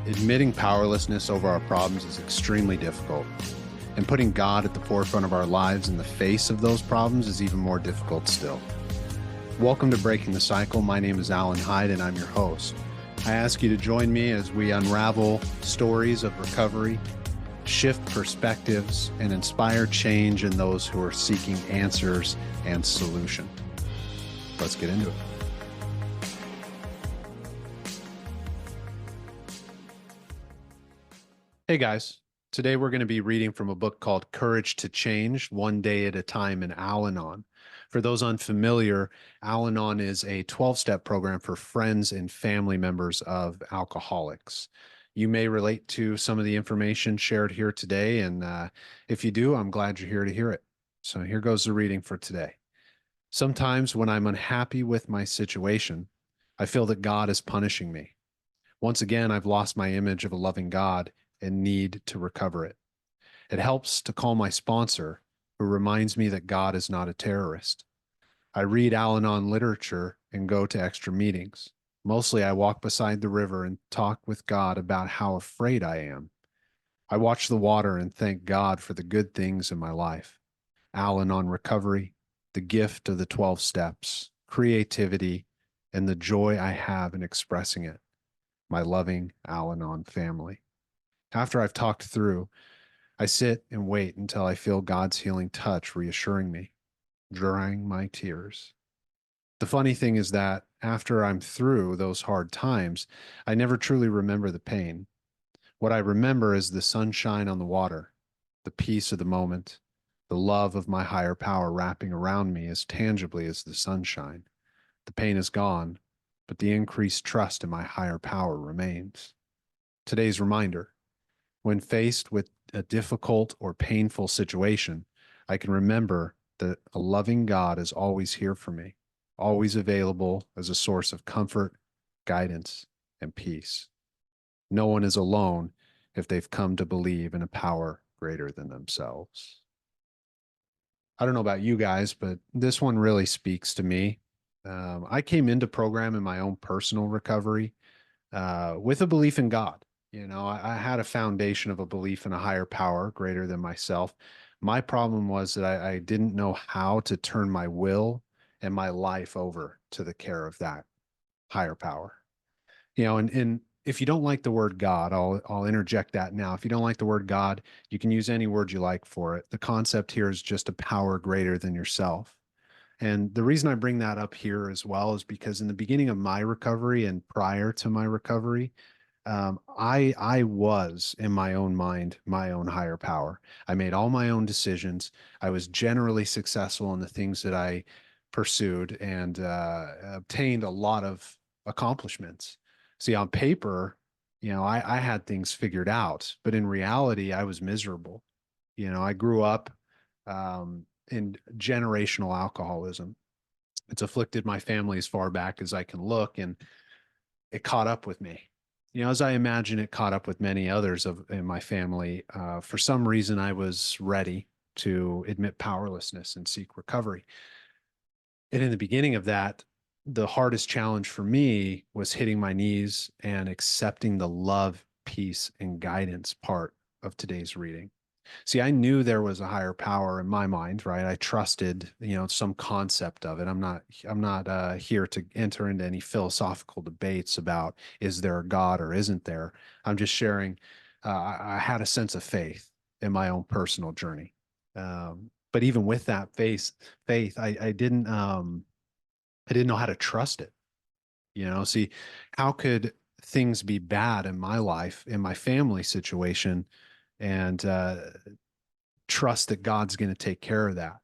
Admitting powerlessness over our problems is extremely difficult, and putting God at the forefront of our lives in the face of those problems is even more difficult still. Welcome to Breaking the Cycle. My name is Alan Hyde, and I'm your host. I ask you to join me as we unravel stories of recovery, shift perspectives, and inspire change in those who are seeking answers and solution. Let's get into it. Hey guys, today we're going to be reading from a book called Courage to Change, One Day at a Time in Al-Anon. For those unfamiliar, Al-Anon is a 12-step program for friends and family members of alcoholics. You may relate to some of the information shared here today, and if you do, I'm glad you're here to hear it. So here goes the reading for today. Sometimes when I'm unhappy with my situation, I feel that God is punishing me. Once again, I've lost my image of a loving God and need to recover it. It helps to call my sponsor, who reminds me that God is not a terrorist. I read Al-Anon literature and go to extra meetings. Mostly I walk beside the river and talk with God about how afraid I am. I watch the water and thank God for the good things in my life. Al-Anon recovery, the gift of the 12 steps, creativity, and the joy I have in expressing it. My loving Al-Anon family. After I've talked through, I sit and wait until I feel God's healing touch reassuring me, drying my tears. The funny thing is that after I'm through those hard times, I never truly remember the pain. What I remember is the sunshine on the water, the peace of the moment, the love of my higher power wrapping around me as tangibly as the sunshine. The pain is gone, but the increased trust in my higher power remains. Today's reminder: when faced with a difficult or painful situation, I can remember that a loving God is always here for me, always available as a source of comfort, guidance, and peace. No one is alone if they've come to believe in a power greater than themselves. I don't know about you guys, but this one really speaks to me. I came into program in my own personal recovery with a belief in God. I had a foundation of a belief in a higher power greater than myself. My problem was that I didn't know how to turn my will and my life over to the care of that higher power. And if you don't like the word God, I'll interject that now. If you don't like the word God, you can use any word you like for it. The concept here is just a power greater than yourself. And the reason I bring that up here as well is because in the beginning of my recovery and prior to my recovery, I was in my own mind, my own higher power. I made all my own decisions. I was generally successful in the things that I pursued and obtained a lot of accomplishments. See, on paper, I had things figured out, but in reality, I was miserable. I grew up in generational alcoholism. It's afflicted my family as far back as I can look, and it caught up with me. As I imagine it caught up with many others in my family. For some reason, I was ready to admit powerlessness and seek recovery. And in the beginning of that, the hardest challenge for me was hitting my knees and accepting the love, peace, and guidance part of today's reading. See, I knew there was a higher power in my mind, right? I trusted, some concept of it. I'm not here to enter into any philosophical debates about is there a God or isn't there. I'm just sharing. I had a sense of faith in my own personal journey. But even with that faith, I didn't know how to trust it. See, how could things be bad in my life, in my family situation, and trust that God's going to take care of that?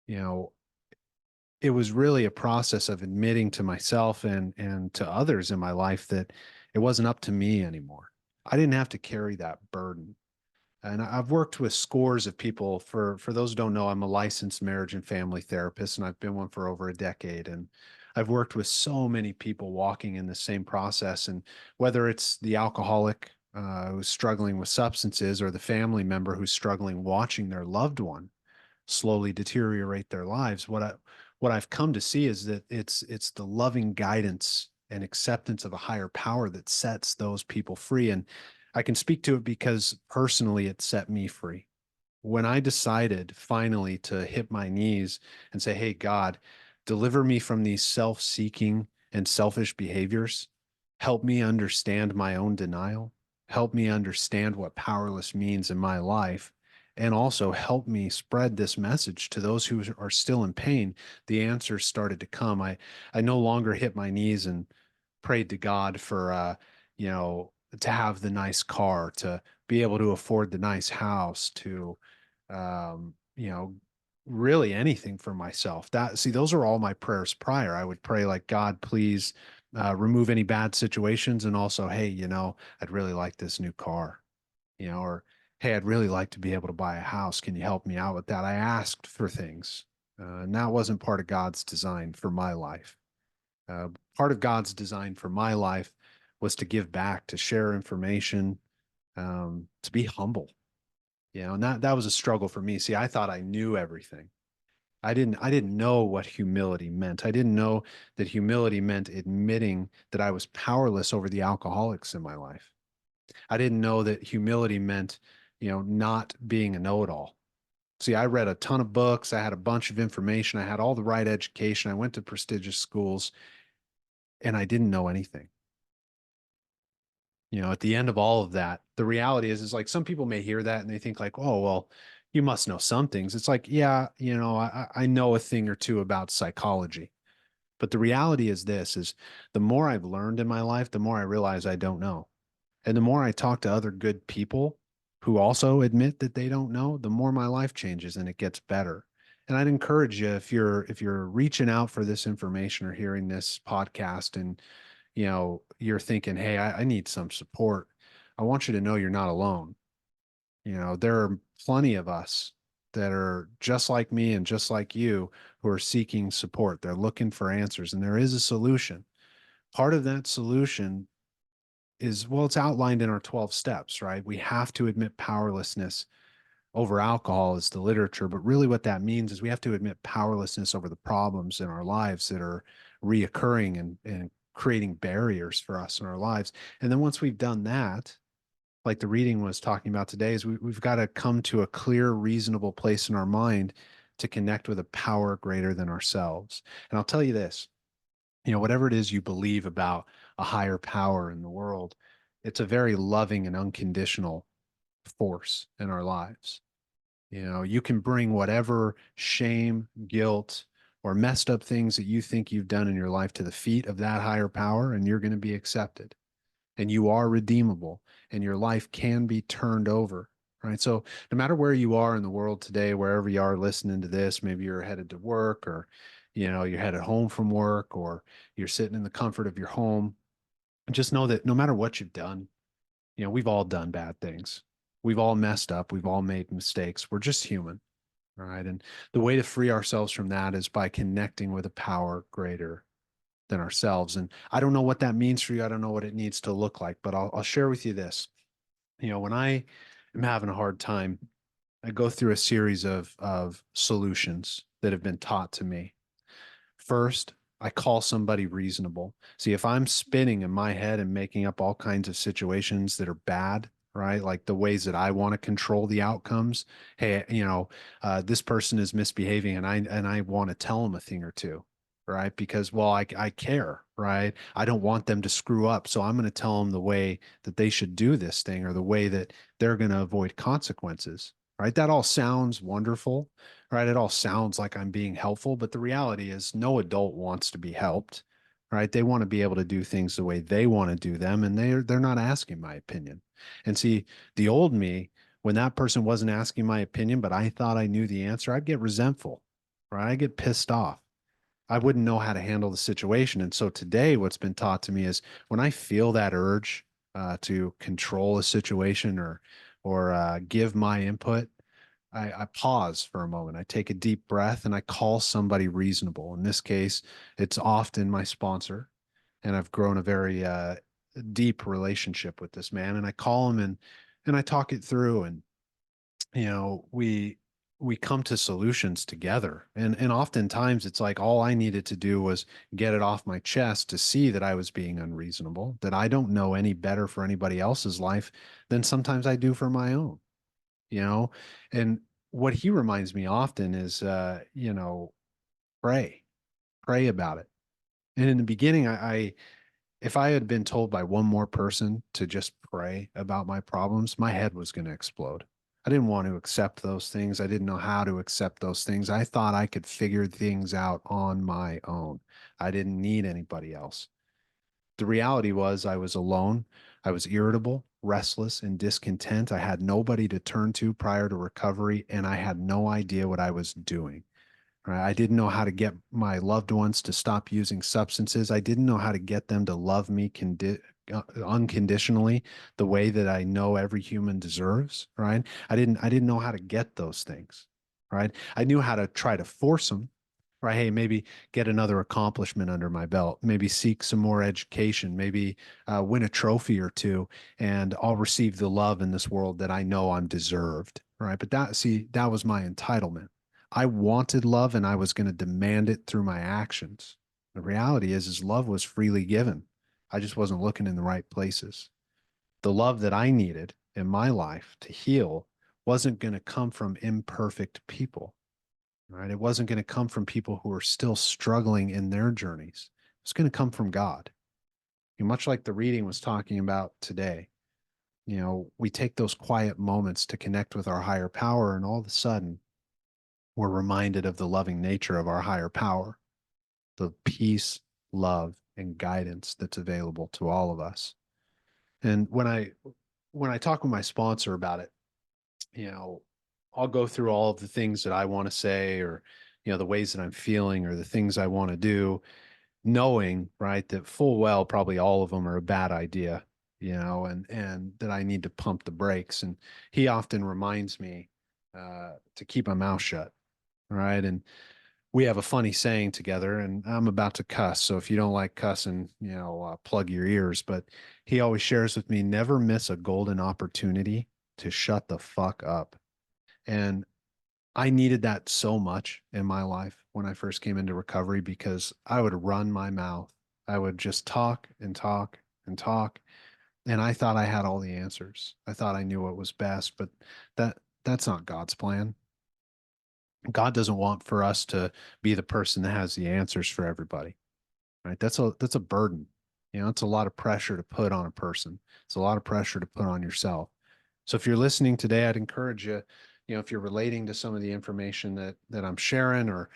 You know, it was really a process of admitting to myself and to others in my life that it wasn't up to me anymore. I didn't have to carry that burden. And I've worked with scores of people. For those who don't know, I'm a licensed marriage and family therapist, and I've been one for over a decade. And I've worked with so many people walking in the same process. And whether it's the alcoholic who's struggling with substances, or the family member who's struggling watching their loved one slowly deteriorate their lives, what I've come to see is that it's the loving guidance and acceptance of a higher power that sets those people free. And I can speak to it because personally it set me free. When I decided finally to hit my knees and say, hey, God, deliver me from these self seeking and selfish behaviors, help me understand my own denial, help me understand what powerless means in my life, and also help me spread this message to those who are still in pain. The answers started to come. I no longer hit my knees and prayed to God for, you know, to have the nice car, to be able to afford the nice house, to, you know, really anything for myself. That, see, those are all my prayers prior. I would pray like, God, please remove any bad situations. And also, hey, you know, I'd really like this new car, you know, or hey, I'd really like to be able to buy a house. Can you help me out with that? I asked for things. And that wasn't part of God's design for my life. Uh, Part of God's design for my life was to give back, to share information, to be humble. You know, and that was a struggle for me. See, I thought I knew everything. I didn't know what humility meant. I didn't know that humility meant admitting that I was powerless over the alcoholics in my life. I didn't know that humility meant, you know, not being a know-it-all. See, I read a ton of books. I had a bunch of information. I had all the right education. I went to prestigious schools and I didn't know anything. You know, at the end of all of that, the reality is like some people may hear that and they think like, oh, well, you must know some things. It's like, yeah, you know, I know a thing or two about psychology. But the reality is this is the more I've learned in my life, the more I realize I don't know. And the more I talk to other good people who also admit that they don't know, the more my life changes and it gets better. And I'd encourage you if you're reaching out for this information or hearing this podcast and you know you're thinking, hey, I need some support. I want you to know you're not alone. You know, there are plenty of us that are just like me and just like you who are seeking support. They're looking for answers and there is a solution. Part of that solution is, well, it's outlined in our 12 steps, right? We have to admit powerlessness over alcohol is the literature, but really what that means is we have to admit powerlessness over the problems in our lives that are reoccurring and creating barriers for us in our lives. And then once we've done that, like the reading was talking about today, is we've got to come to a clear, reasonable place in our mind to connect with a power greater than ourselves. And I'll tell you this, you know, whatever it is you believe about a higher power in the world, it's a very loving and unconditional force in our lives. You know, you can bring whatever shame, guilt, or messed up things that you think you've done in your life to the feet of that higher power, and you're going to be accepted. And you are redeemable, and your life can be turned over. Right. So, no matter where you are in the world today, wherever you are listening to this, maybe you're headed to work or, you know, you're headed home from work or you're sitting in the comfort of your home, just know that no matter what you've done, you know, we've all done bad things. We've all messed up. We've all made mistakes. We're just human. All right. And the way to free ourselves from that is by connecting with a power greater than ourselves. And I don't know what that means for you. I don't know what it needs to look like, but I'll share with you this. You know, when I am having a hard time, I go through a series of solutions that have been taught to me. First, I call somebody reasonable. See, if I'm spinning in my head and making up all kinds of situations that are bad, right? Like the ways that I want to control the outcomes. Hey, you know, this person is misbehaving, and I want to tell them a thing or two, right? Because well, I care, right? I don't want them to screw up, so I'm going to tell them the way that they should do this thing or the way that they're going to avoid consequences, right? That all sounds wonderful, right? It all sounds like I'm being helpful, but the reality is no adult wants to be helped, right? They want to be able to do things the way they want to do them, and they're not asking my opinion. And see, the old me, when that person wasn't asking my opinion, but I thought I knew the answer, I'd get resentful, right? I'd get pissed off. I wouldn't know how to handle the situation. And so today, what's been taught to me is when I feel that urge to control a situation or give my input, I pause for a moment. I take a deep breath and I call somebody reasonable. In this case, it's often my sponsor, and I've grown a very deep relationship with this man. And I call him and I talk it through, and you know we come to solutions together. And oftentimes it's like all I needed to do was get it off my chest to see that I was being unreasonable, that I don't know any better for anybody else's life than sometimes I do for my own, you know? And what he reminds me often is, pray, pray about it. And in the beginning, if I had been told by one more person to just pray about my problems, my head was going to explode. I didn't want to accept those things. I didn't know how to accept those things. I thought I could figure things out on my own. I didn't need anybody else. The reality was I was alone. I was irritable, restless, and discontent. I had nobody to turn to prior to recovery, and I had no idea what I was doing. Right? I didn't know how to get my loved ones to stop using substances. I didn't know how to get them to love me unconditionally, the way that I know every human deserves. Right? I didn't know how to get those things. Right? I knew how to try to force them. Right? Hey, maybe get another accomplishment under my belt. Maybe seek some more education. Maybe win a trophy or two, and I'll receive the love in this world that I know I'm deserved. Right? But that was my entitlement. I wanted love and I was going to demand it through my actions. The reality is love was freely given. I just wasn't looking in the right places. The love that I needed in my life to heal wasn't going to come from imperfect people, right? It wasn't going to come from people who are still struggling in their journeys. It's going to come from God. Much like the reading was talking about today, we take those quiet moments to connect with our higher power, and all of a sudden, we're reminded of the loving nature of our higher power, the peace, love, and guidance that's available to all of us. And when I talk with my sponsor about it, you know, I'll go through all of the things that I want to say, or the ways that I'm feeling, or the things I want to do, knowing, right, that full well probably all of them are a bad idea, and that I need to pump the brakes. And he often reminds me to keep my mouth shut, right? And we have a funny saying together, and I'm about to cuss. So if you don't like cussing, plug your ears. But he always shares with me, never miss a golden opportunity to shut the fuck up. And I needed that so much in my life when I first came into recovery, because I would run my mouth. I would just talk and talk and talk. And I thought I had all the answers. I thought I knew what was best, but that's not God's plan. God doesn't want for us to be the person that has the answers for everybody, right? That's a burden. It's a lot of pressure to put on a person. It's a lot of pressure to put on yourself. So if you're listening today, I'd encourage you, if you're relating to some of the information that I'm sharing, or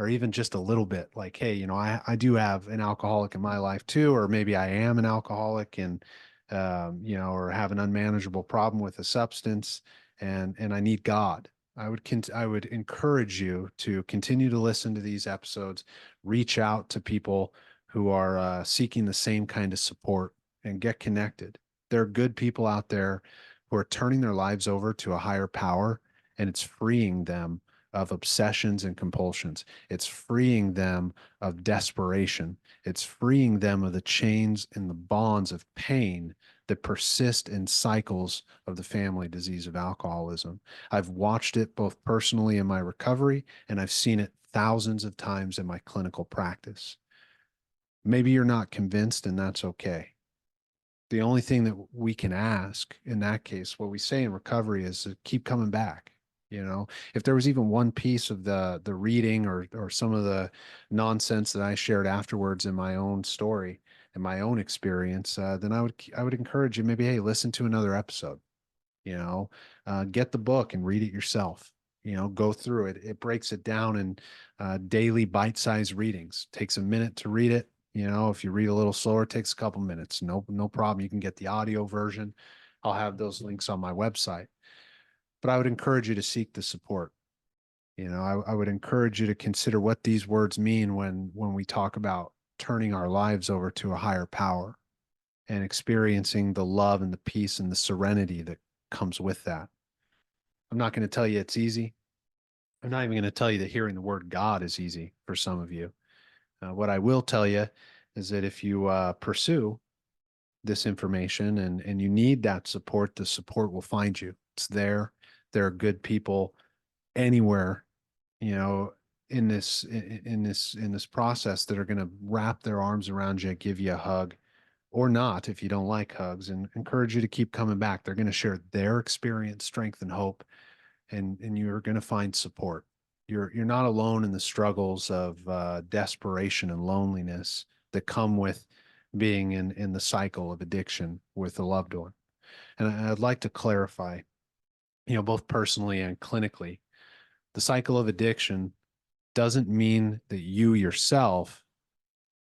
even just a little bit, like, hey, I do have an alcoholic in my life too, or maybe I am an alcoholic, and or have an unmanageable problem with a substance, and I need God. I would encourage you to continue to listen to these episodes, reach out to people who are seeking the same kind of support, and get connected. There are good people out there who are turning their lives over to a higher power, and it's freeing them of obsessions and compulsions. It's freeing them of desperation. It's freeing them of the chains and the bonds of pain that persist in cycles of the family disease of alcoholism. I've watched it both personally in my recovery, and I've seen it thousands of times in my clinical practice. Maybe you're not convinced, and that's okay. The only thing that we can ask in that case, what we say in recovery, is to keep coming back. If there was even one piece of the reading, or some of the nonsense that I shared afterwards in my own story and my own experience, then I would encourage you, maybe, hey, listen to another episode. Get the book and read it yourself. Go through it. It breaks it down in daily bite-sized readings. Takes a minute to read it. If you read a little slower, it takes a couple minutes. No problem. You can get the audio version. I'll have those links on my website. But I would encourage you to seek the support. I would encourage you to consider what these words mean when we talk about turning our lives over to a higher power, and experiencing the love and the peace and the serenity that comes with that. I'm not going to tell you it's easy. I'm not even going to tell you that hearing the word God is easy for some of you. What I will tell you is that if you pursue this information, and you need that support, the support will find you. It's there. There are good people anywhere, you know, in this process that are going to wrap their arms around you, give you a hug, or not if you don't like hugs, and encourage you to keep coming back. They're going to share their experience, strength, and hope, and you're going to find support. You're not alone in the struggles of desperation and loneliness that come with being in the cycle of addiction with a loved one. And I'd like to clarify, both personally and clinically, the cycle of addiction doesn't mean that you yourself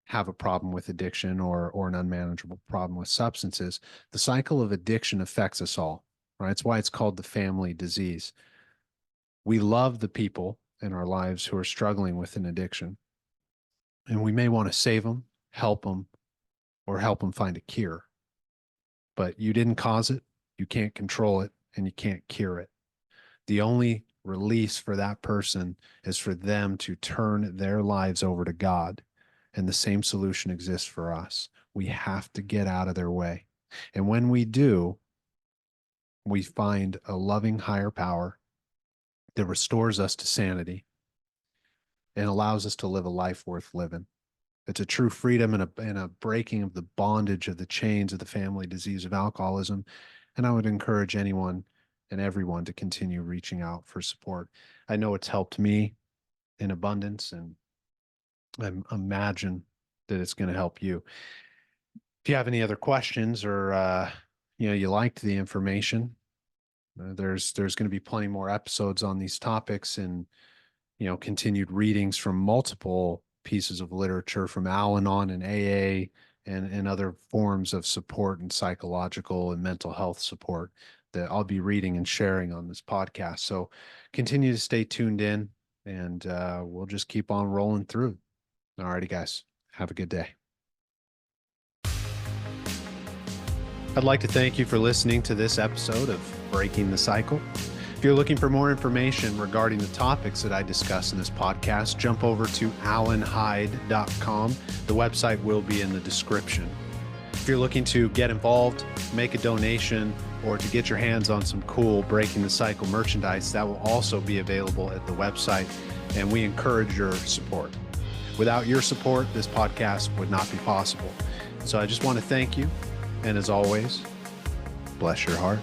have a problem with addiction or an unmanageable problem with substances. The cycle of addiction affects us all, right? It's why it's called the family disease. We love the people in our lives who are struggling with an addiction, and we may want to save them, or help them find a cure. But you didn't cause it, you can't control it, and you can't cure it. The only release for that person is for them to turn their lives over to God. And the same solution exists for us. We have to get out of their way. And when we do, we find a loving higher power that restores us to sanity and allows us to live a life worth living. It's a true freedom and a breaking of the bondage of the chains of the family disease of alcoholism. And I would encourage anyone and everyone to continue reaching out for support. I know it's helped me in abundance, and I imagine that it's going to help you. If you have any other questions, or you liked the information, there's going to be plenty more episodes on these topics, and continued readings from multiple pieces of literature from Al-Anon and AA and other forms of support and psychological and mental health support that I'll be reading and sharing on this podcast. So continue to stay tuned in, and we'll just keep on rolling through. All righty, guys. Have a good day. I'd like to thank you for listening to this episode of Breaking the Cycle. If you're looking for more information regarding the topics that I discuss in this podcast, jump over to alanhyde.com. The website will be in the description. If you're looking to get involved, make a donation, or to get your hands on some cool Breaking the Cycle merchandise, that will also be available at the website, and we encourage your support. Without your support, this podcast would not be possible. So I just want to thank you, and as always, bless your heart.